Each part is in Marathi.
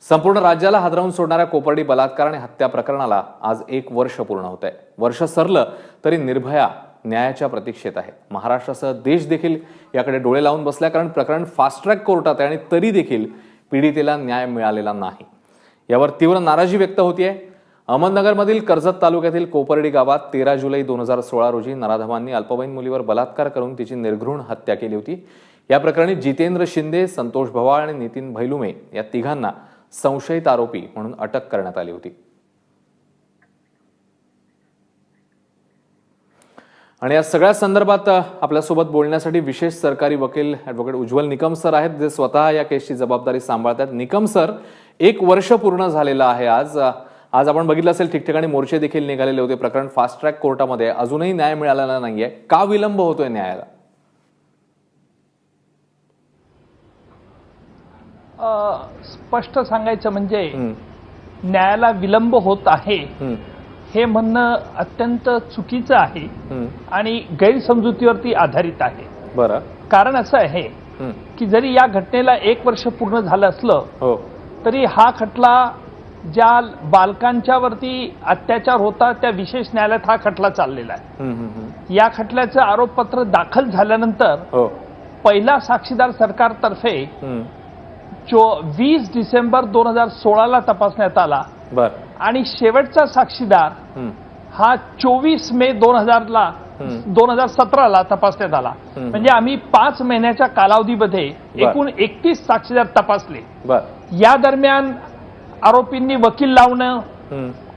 संपूर्ण राज्याला हादरवून सोडणाऱ्या कोपर्डी बलात्कार आणि हत्या प्रकरणाला आज 1 वर्ष पूर्ण होत आहे। वर्ष सरलं तरी निर्भया न्यायाच्या प्रतीक्षेत आहे। महाराष्ट्रासह देश देखील याकडे डोळे लावून बसला, कारण प्रकरण फास्ट ट्रॅक कोर्टात आहे आणि तरी देखील पीडितेला न्याय मिळालेला नाही। यावर तीव्र नाराजी व्यक्त होतीये। अहमदनगरमधील कर्जत तालुक्यातील कोपर्डी गावात 13 जुलै 2016 रोजी नराधमांनी अल्पवयीन मुलीवर बलात्कार करून तिची निर्घृण हत्या केली होती। या प्रकरणी जितेंद्र शिंदे, संतोष भवाळ आणि नितीन भैलुमे या तिघांना संशयित आरोपी म्हणून अटक करण्यात आली होती। आणि या सगळ्या संदर्भात आपल्यासोबत बोलण्यासाठी विशेष सरकारी वकील ॲडव्होकेट उज्ज्वल निकम सर आहेत, जे स्वतः या केसची जबाबदारी सांभाळतात। निकम सर, 1 वर्ष पूर्ण झालेलं आहे आज आपण बघितलं असेल ठिकठिकाणी मोर्चे देखील निघालेले होते। प्रकरण फास्ट ट्रॅक कोर्टामध्ये अजूनही न्याय मिळालेला नाहीये, का विलंब होतोय न्यायाला? स्पष्ट सांगायचं म्हणजे न्यायाला विलंब होत आहे हे म्हणणं अत्यंत चुकीचं आहे आणि गैरसमजुतीवरती आधारित आहे। बरं, कारण असं आहे की जरी या घटनेला 1 वर्ष पूर्ण झालं असलं तरी हा खटला ज्या बालकांच्या वरती अत्याचार होता त्या विशेष न्यायालयात हा खटला चाललेला आहे। या खटल्याचं आरोपपत्र दाखल झाल्यानंतर पहिला साक्षीदार सरकारतर्फे 20 डिसेंबर 2016 ला तपासण्यात आला आणि शेवटचा साक्षीदार हा 24 मे 2017 ला तपासण्यात आला। म्हणजे आम्ही 5 महिन्याच्या कालावधीमध्ये एकूण 31 साक्षीदार तपासले। या दरम्यान आरोपींनी वकील लावणं,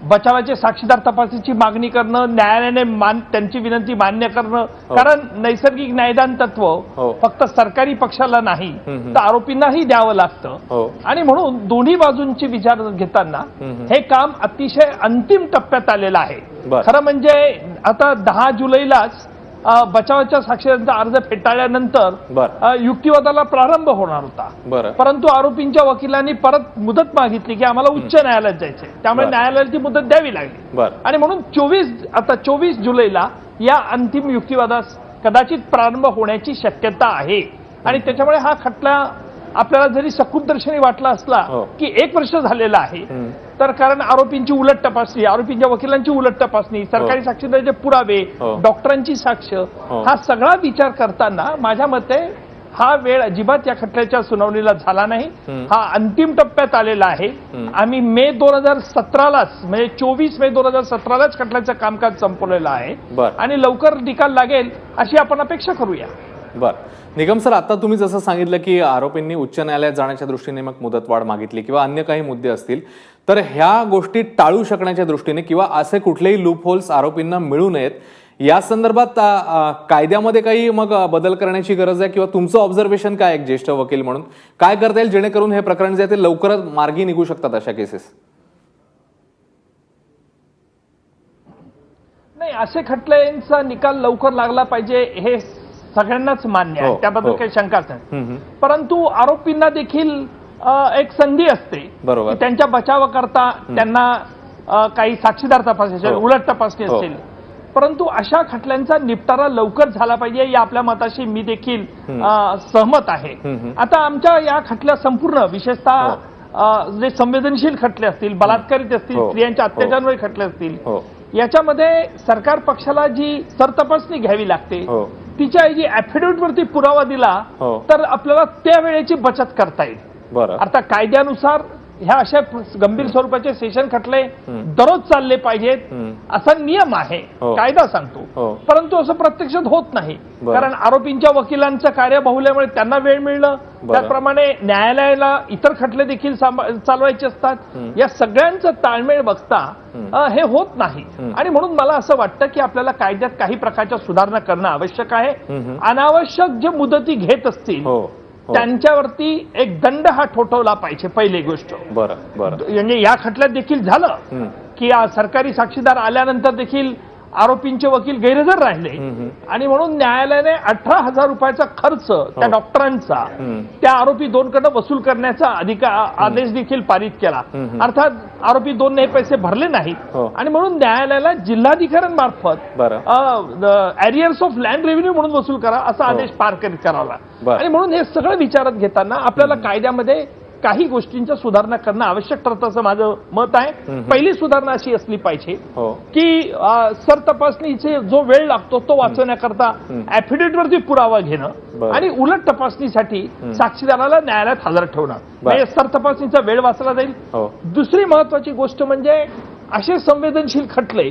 बचावाचे साक्षीदार तपासणीची मागणी करणं, न्यायालयाने त्यांची विनंती मान्य करणं, कारण नैसर्गिक न्यायदान तत्व फक्त सरकारी पक्षाला नाही तर आरोपींनाही द्यावं लागतं आणि म्हणून दोन्ही बाजूंची विचार घेताना हे काम अतिशय अंतिम टप्प्यात आलेलं आहे। खरं म्हणजे आता 10 जुलैलाच बचावाच्या साक्षीदारांचा अर्ज फेटाळल्यानंतर युक्तिवादाला प्रारंभ होणार होता, परंतु आरोपींच्या वकिलांनी परत मुदत मागितली की आम्हाला उच्च न्यायालयात जायचंय, त्यामुळे न्यायालयाची मुदत द्यावी लागली आणि म्हणून 24 जुलैला या अंतिम युक्तिवादास कदाचित प्रारंभ होण्याची शक्यता आहे। आणि त्याच्यामुळे हा खटला आपल्याला जरी सकृतदर्शनी वाटला असला की 1 वर्ष झालेला आहे, तर कारण आरोपींची उलट तपासणी, आरोपींच्या वकिलांची उलट तपासणी, सरकारी साक्षीदाराचे पुरावे, डॉक्टरांची साक्ष, हा सगळा विचार करताना माझ्या मते हा वेळ अजिबात या खटल्याच्या सुनावणीला झाला नाही। हा अंतिम टप्प्यात आलेला आहे। आम्ही मे 2017लाच म्हणजे 24 मे 2017लाच खटल्याचं कामकाज संपवलेलं आहे आणि लवकर निकाल लागेल अशी आपण अपेक्षा करूया। निगम सर, आता तुम्ही जसं सांगितलं की आरोपींनी उच्च न्यायालयात जाण्याच्या दृष्टीने मग मुदतवाढ मागितली किंवा अन्य काही मुद्दे असतील, तर ह्या गोष्टी टाळू शकण्याच्या दृष्टीने किंवा असे कुठलेही लूप होल्स आरोपींना मिळू नयेत या संदर्भात कायद्यामध्ये काही मग बदल करण्याची गरज आहे किंवा तुमचं ऑब्झर्वेशन काय, एक ज्येष्ठ वकील म्हणून काय करता येईल जेणेकरून हे प्रकरण जे आहे ते लवकरच मार्गी निघू शकतात अशा केसेस? नाही, असे खटल्यांचा निकाल लवकर लागला पाहिजे हे सगळ्यांनाच मान्य आहे, त्याबद्दल काही शंकाच नाही। परंतु आरोपींना देखील एक संधी असते की त्यांच्या बचावाकरता त्यांना काही साक्षीदार तपासायचे, उलट तपासणी असेल, परंतु अशा खटल्यांचा निपटारा लवकर झाला पाहिजे या आपल्या मताशी मी देखील सहमत आहे। आता आमच्या या खटल्या संपूर्ण विशेषतः जे संवेदनशील खटले असतील, बलात्कारित असतील, स्त्रियांच्या अत्याचारांवर खटले असतील, याच्यामध्ये सरकार पक्षाला जी सरतपासणी घ्यावी लागते तिच्या ऐवजी ऍफिडेव्हिट वरती पुरावा दिला तर आपल्याला त्या वेळेची बचत करता येईल। आता कायद्यानुसार ह्या अशा गंभीर स्वरूपाचे सेशन खटले दररोज चालले पाहिजेत असा नियम आहे, कायदा सांगतो, परंतु असं प्रत्यक्षात होत नाही, कारण आरोपींच्या वकिलांचं कार्यबाहुल्यामुळे त्यांना वेळ मिळणं, त्याचप्रमाणे न्यायालयाला इतर खटले देखील चालवायचे असतात, या सगळ्यांचं ताळमेळ बघता हे होत नाही आणि म्हणून मला असं वाटतं की आपल्याला कायद्यात काही प्रकारच्या सुधारणा करणं आवश्यक आहे। अनावश्यक जे मुदती घेत असतील त्यांच्यावरती एक दंड हा ठोठवला पाहिजे, पहिली गोष्ट। म्हणजे या खटल्यात देखील झालं की सरकारी साक्षीदार आल्यानंतर देखील आरोपींचे वकील गैरहजर राहिले आणि म्हणून न्यायालयाने 18,000 रुपयाचा खर्च त्या डॉक्टरांचा त्या आरोपी 2 कडे वसूल करण्याचा आदेश देखील पारित केला। अर्थात आरोपी 2 ने पैसे भरले नाहीत आणि म्हणून न्यायालयाला जिल्हाधिकाऱ्यांमार्फत एरियर्स ऑफ लँड रेव्हेन्यू म्हणून वसूल करा असा आदेश पारित करावा आणि म्हणून हे सगळं विचारात घेताना आपल्याला कायद्यामध्ये काही गोष्टींच्या सुधारणा करणं आवश्यक ठरतं असं माझं मत आहे. पहिली सुधारणा अशी असली पाहिजे की सरतपासणीचे जो वेळ लागतो तो वाचवण्याकरता ऍफिडेव्हिटवरती पुरावा घेणं आणि उलट तपासणीसाठी साक्षीदाराला न्यायालयात हजर ठेवणं, म्हणजे सरतपासणीचा वेळ वाचला जाईल. दुसरी महत्वाची गोष्ट म्हणजे असे संवेदनशील खटले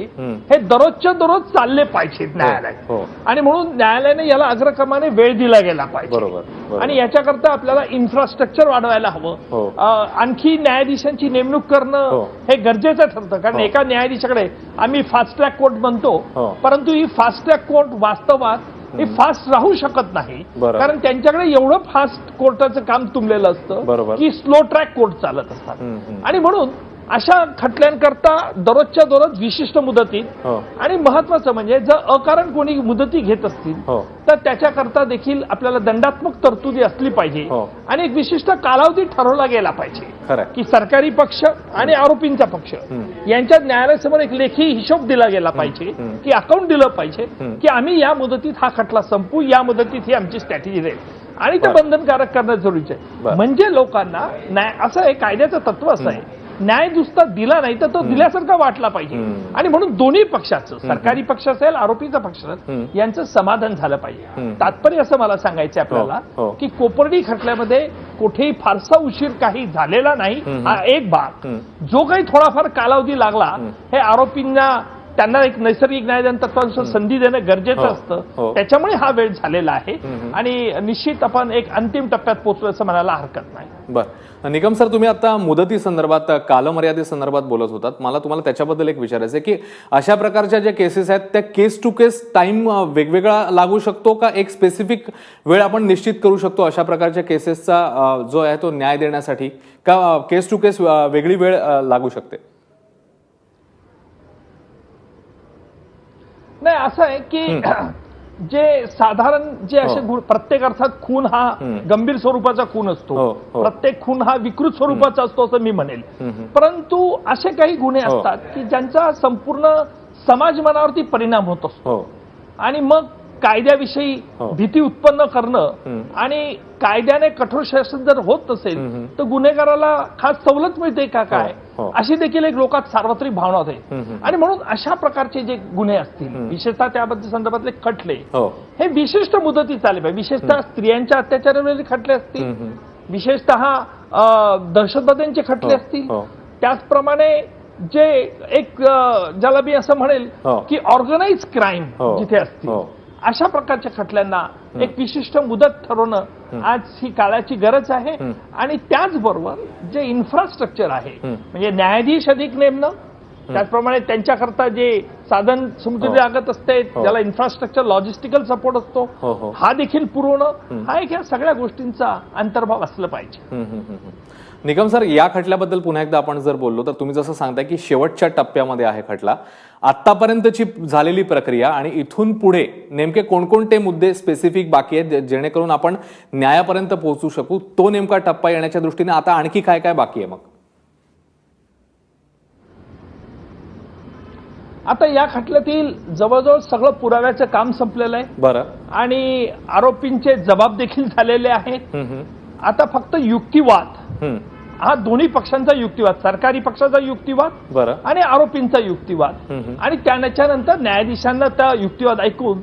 हे दररोजच्या दररोज चालले पाहिजेत न्यायालयात, आणि म्हणून न्यायालयाने याला अग्रक्रमाने वेळ दिला गेला पाहिजे. आणि याच्याकरता आपल्याला इन्फ्रास्ट्रक्चर वाढवायला हवं. आणखी न्यायाधीशांची नेमणूक करणं हे गरजेचं ठरतं, कारण एका न्यायाधीशाकडे आम्ही फास्ट ट्रॅक कोर्ट म्हणतो, परंतु ही फास्ट ट्रॅक कोर्ट वास्तवात हे फास्ट राहू शकत नाही, कारण त्यांच्याकडे एवढं फास्ट कोर्टाचं काम तुंबलेलं असतं की स्लो ट्रॅक कोर्ट चालत असतात. आणि म्हणून अशा खटल्यांकरता दररोजच्या दररोज विशिष्ट मुदतीत, आणि महत्वाचं म्हणजे जर अकारण कोणी मुदती घेत असतील तर त्याच्याकरता देखील आपल्याला दंडात्मक तरतुदी असली पाहिजे, आणि एक विशिष्ट कालावधी ठरवला गेला पाहिजे की सरकारी पक्ष आणि आरोपींचा पक्ष यांच्या न्यायालयासमोर एक लेखी हिशोब दिला गेला पाहिजे, की अकाउंट दिलं पाहिजे की आम्ही या मुदतीत हा खटला संपू, या मुदतीत ही आमची स्ट्रॅटेजी राहील, आणि ते बंधनकारक करणं जरुरीचं आहे. म्हणजे लोकांना असं आहे, कायद्याचं तत्व असं आहे, न्याय नुसता दिला नाही तर तो दिल्यासारखा वाटला पाहिजे, आणि म्हणून दोन्ही पक्षाचं, सरकारी पक्ष असेल आरोपीचा पक्ष असेल, यांचं समाधान झालं पाहिजे. तात्पर्य असं मला सांगायचं आपल्याला की कोपर्डी खटल्यामध्ये कुठेही फारसा उशीर काही झालेला नाही. हा एक भाग, जो काही थोडाफार कालावधी लागला हे आरोपींना त्यांना एक नैसर्गिक न्यायदान तत्वानुसार संधी देणं गरजेचं असतं, त्याच्यामुळे हा वेळ झालेला आहे, आणि निश्चित आपण एक अंतिम टप्प्यात पोहोचलो असं म्हणायला हरकत नाही. बरं निकम सर, तुम्ही आता मुदती संदर्भात, कालमर्यादे संदर्भात बोलत होतात, मला तुम्हाला त्याच्याबद्दल एक विचारायचं आहे की अशा प्रकारच्या ज्या केसेस आहेत त्या केस टू केस टाइम वेगवेगळा लागू शकतो का, एक स्पेसिफिक वेळ आपण निश्चित करू शकतो अशा प्रकारच्या केसेसचा जो आहे तो न्याय देण्यासाठी, का केस टू केस वेगळी वेळ लागू शकते? नाही, असं आहे की जे साधारण जे असे प्रत्येक अर्थात खून हा गंभीर स्वरूपाचा खून असतो, प्रत्येक खून हा विकृत स्वरूपाचा असतो असं मी म्हणेल, परंतु असे काही गुन्हे असतात की ज्यांचा संपूर्ण समाज मनावरती परिणाम होत असतो, आणि मग कायद्याविषयी भीती उत्पन्न करणं आणि कायद्याने कठोर शासन जर होत नसेल तर गुन्हेगाराला खास सवलत मिळते का काय, अशी देखील एक लोकात सार्वत्रिक भावना होते. आणि म्हणून अशा प्रकारचे जे गुन्हे असतील, विशेषतः त्याबद्दल संदर्भातले खटले हे विशिष्ट मुदतीत आले पाहिजे. विशेषतः स्त्रियांच्या अत्याचारावरील खटले असतील, विशेषतः दहशतवाद्यांचे खटले असतील, त्याचप्रमाणे जे एक ज्याला मी असं म्हणेल की ऑर्गनाइज क्राईम जिथे असतील, अशा प्रकारच्या खटल्यांना एक विशिष्ट मुदत ठरवणं आज ही काळाची गरज आहे. आणि त्याचबरोबर जे इन्फ्रास्ट्रक्चर आहे, म्हणजे न्यायाधीश अधिक नेमणं, त्याचप्रमाणे त्यांच्याकरता जे साधन समुद्री लागत असते ज्याला इन्फ्रास्ट्रक्चर लॉजिस्टिकल सपोर्ट असतो, हा देखील पुरवणं, हा एक या सगळ्या गोष्टींचा अंतर्भाव असलं पाहिजे. निकम सर, या खटल्याबद्दल पुन्हा एकदा आपण जर बोललो तर तुम्ही जसं सांगताय की शेवटच्या टप्प्यामध्ये आहे खटला, आतापर्यंतची झालेली प्रक्रिया आणि इथून पुढे नेमके कोणकोणते मुद्दे स्पेसिफिक बाकी आहेत जेणेकरून आपण न्यायापर्यंत पोहोचू शकू, तो नेमका टप्पा येण्याच्या दृष्टीने आता आणखी काय काय बाकी आहे? मग आता या खटल्यातील जवळजवळ सगळं पुराव्याचं काम संपलेलं आहे. बरं. आणि आरोपींचे जबाब देखील झालेले आहेत. आता फक्त युक्तिवाद, हा दोन्ही पक्षांचा युक्तिवाद, सरकारी पक्षाचा युक्तिवाद आणि आरोपींचा युक्तिवाद, आणि त्यानंतर न्यायाधीशांना त्या युक्तिवाद ऐकून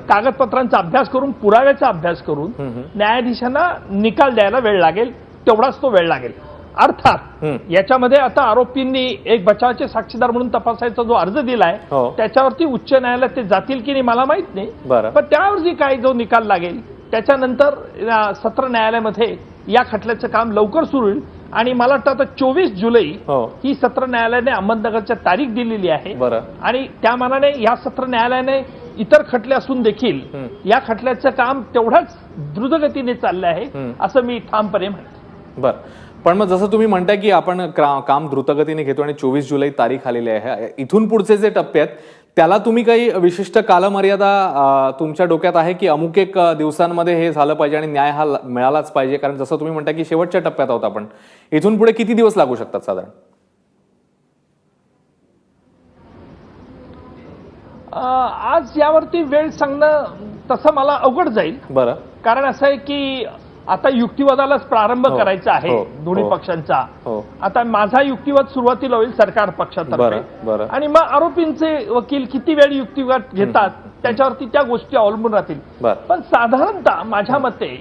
कागदपत्रांचा अभ्यास करून पुराव्याचा अभ्यास करून न्यायाधीशांना निकाल द्यायला वेळ लागेल, तेवढाच तो वेळ लागेल. अर्थात याच्यामध्ये आता आरोपींनी एक बचावाचे साक्षीदार म्हणून तपासायचा जो अर्ज दिलाय त्याच्यावरती उच्च न्यायालयात ते जातील की नाही मला माहित नाही, पण त्यावरती काय जो निकाल लागेल त्याच्यानंतर सत्र न्यायालयामध्ये या खटल्याचं काम लवकर सुरू होईल. आणि मला वाटतं आता 24 जुलै ही सत्र न्यायालयाने अहमदनगरच्या तारीख दिलेली आहे, आणि त्या मानाने या सत्र न्यायालयाने इतर खटले असून देखील या खटल्याचं काम तेवढ्याच द्रुतगतीने चाललं आहे असं मी ठामपणे म्हणतो. बरं, पण मग जसं तुम्ही म्हणताय की आपण काम द्रुतगतीने घेतो आणि 24 जुलै तारीख आलेली आहे, इथून पुढचे जे टप्पे आहेत त्याला तुम्ही काही विशिष्ट कालमर्यादा तुमच्या डोक्यात आहे की अमुक एक दिवसांमध्ये हे झालं पाहिजे आणि न्याय हा मिळालाच पाहिजे? कारण जसं तुम्ही म्हणताय की शेवटच्या टप्प्यात आहोत आपण, इथून पुढे किती दिवस लागू शकतात साधारण? आज यावरती वेळ सांगणं तसं मला अवघड जाईल. बरं. कारण असं आहे की आता युक्तिवादालाच प्रारंभ करायचा आहे दोन्ही पक्षांचा. आता माझा युक्तिवाद सुरुवातीला होईल सरकार पक्षातर्फे आणि मग आरोपींचे वकील किती वेळ युक्तिवाद घेतात त्याच्यावरती त्या गोष्टी अवलंबून राहतील. पण साधारणतः माझ्या मते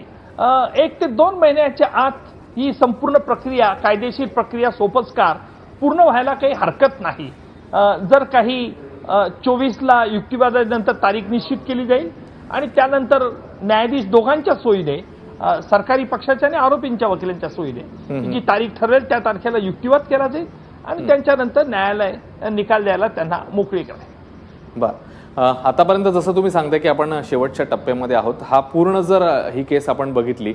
1 ते 2 महिन्याच्या आत ही संपूर्ण प्रक्रिया, कायदेशीर प्रक्रिया, सोपस्कार पूर्ण व्हायला काही हरकत नाही. जर काही 24ला युक्तिवादानंतर तारीख निश्चित केली जाईल आणि त्यानंतर न्यायाधीश दोघांच्या सोयीने, सरकारी पक्षाच्या आणि आरोपींच्या वकिलांच्या सोयीने जी तारीख ठरवेल त्या तारखेला युक्तिवाद केला जाईल आणि त्यांच्यानंतर न्यायालय निकाल द्यायला त्यांना मोकळी करेल. आतापर्यंत जसं तुम्ही सांगता की आपण शेवटच्या टप्प्यामध्ये आहोत, हा पूर्ण जर ही केस आपण बघितली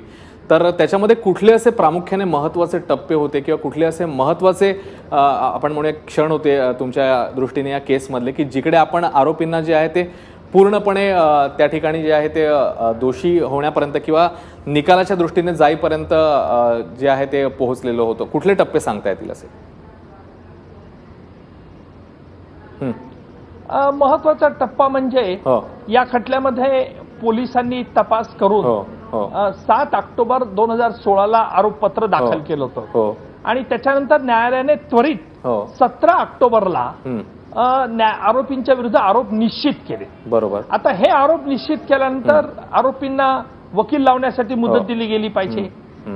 तर त्याच्यामध्ये कुठले असे प्रामुख्याने महत्त्वाचे टप्पे होते किंवा कुठले असे महत्त्वाचे आपण म्हणूया क्षण होते तुमच्या दृष्टीने या केसमधले की जिकडे आपण आरोपींना जे आहे ते पूर्णपणे त्या ठिकाणी जे आहे ते दोषी होण्यापर्यंत किंवा निकालाच्या दृष्टीने जाईपर्यंत जे आहे ते पोहोचलेलं होतं? कुठले टप्पे सांगता येतील असे? महत्वाचा टप्पा म्हणजे या खटल्यामध्ये पोलिसांनी तपास करून 7 ऑक्टोबर 2016ला आरोपपत्र दाखल केलं होतं आणि त्याच्यानंतर न्यायालयाने त्वरित 17 ऑक्टोबरला आरोपींच्या विरुद्ध आरोप निश्चित केले. बरोबर. आता हे आरोप निश्चित केल्यानंतर आरोपींना वकील लावण्यासाठी मुदत दिली गेली पाहिजे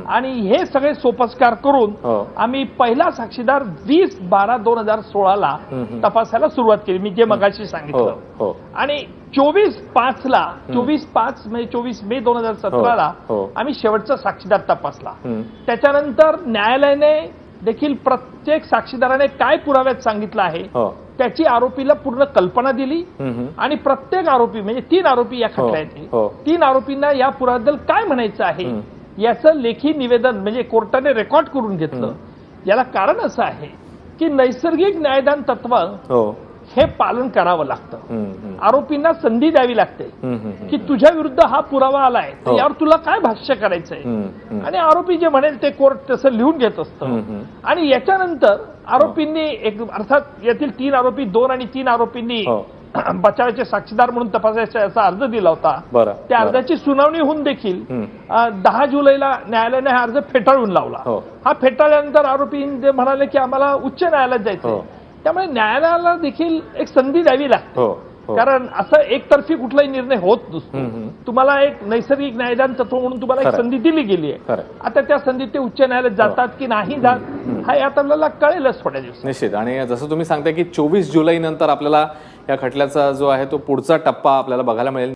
आणि हे सगळे सोपस्कार करून आम्ही पहिला साक्षीदार 20/12/2016ला तपासायला सुरुवात केली, मी जे मगाशी सांगितलं. आणि 24/5ला 24/5 म्हणजे 24 मे 2017ला आम्ही शेवटचा साक्षीदार तपासला. त्याच्यानंतर न्यायालयाने देखील प्रत्येक साक्षीदाराने काय पुराव्यात सांगितलं आहे त्याची आरोपीला पूर्ण कल्पना दिली आणि प्रत्येक आरोपी म्हणजे 3 आरोपी या खटल्याचे 3 आरोपींना या पुराव्याबद्दल काय म्हणायचं आहे याचं लेखी निवेदन म्हणजे कोर्टाने रेकॉर्ड करून घेतलं. याला कारण असं आहे की नैसर्गिक न्यायदान तत्व हे पालन करावं लागतं. आरोपींना संधी द्यावी लागते की तुझ्या विरुद्ध हा पुरावा आलाय तर यावर तुला काय भाष्य करायचंय आणि आरोपी जे म्हणेल ते कोर्ट तसं लिहून घेत असतं. आणि याच्यानंतर आरोपींनी अर्थात यातील 3 आरोपी 2 आणि 3 आरोपींनी बचावाचे साक्षीदार म्हणून तपासायचा याचा अर्ज दिला होता. त्या अर्जाची सुनावणी होऊन देखील 10 जुलैला न्यायालयाने हा अर्ज फेटाळून लावला. हा फेटाळल्यानंतर आरोपी म्हणाले की आम्हाला उच्च न्यायालयात जायचं. त्यामुळे न्यायालयाला देखील एक संधी द्यावी लागते कारण असं एकतर्फी कुठलाही निर्णय होत नसतो. तुम्हाला एक नैसर्गिक न्यायदान तत्व म्हणून तुम्हाला एक संधी दिली गेली आहे. आता त्या संधीत ते उच्च न्यायालयात जातात की नाही जात हा यात आपल्याला कळेलच थोड्या दिवसात. निश्चित. आणि जसं तुम्ही सांगताय की 24 जुलै नंतर आपल्याला या खटल्याचा जो आहे तो पुढचा टप्पा आपल्याला बघायला मिळेल.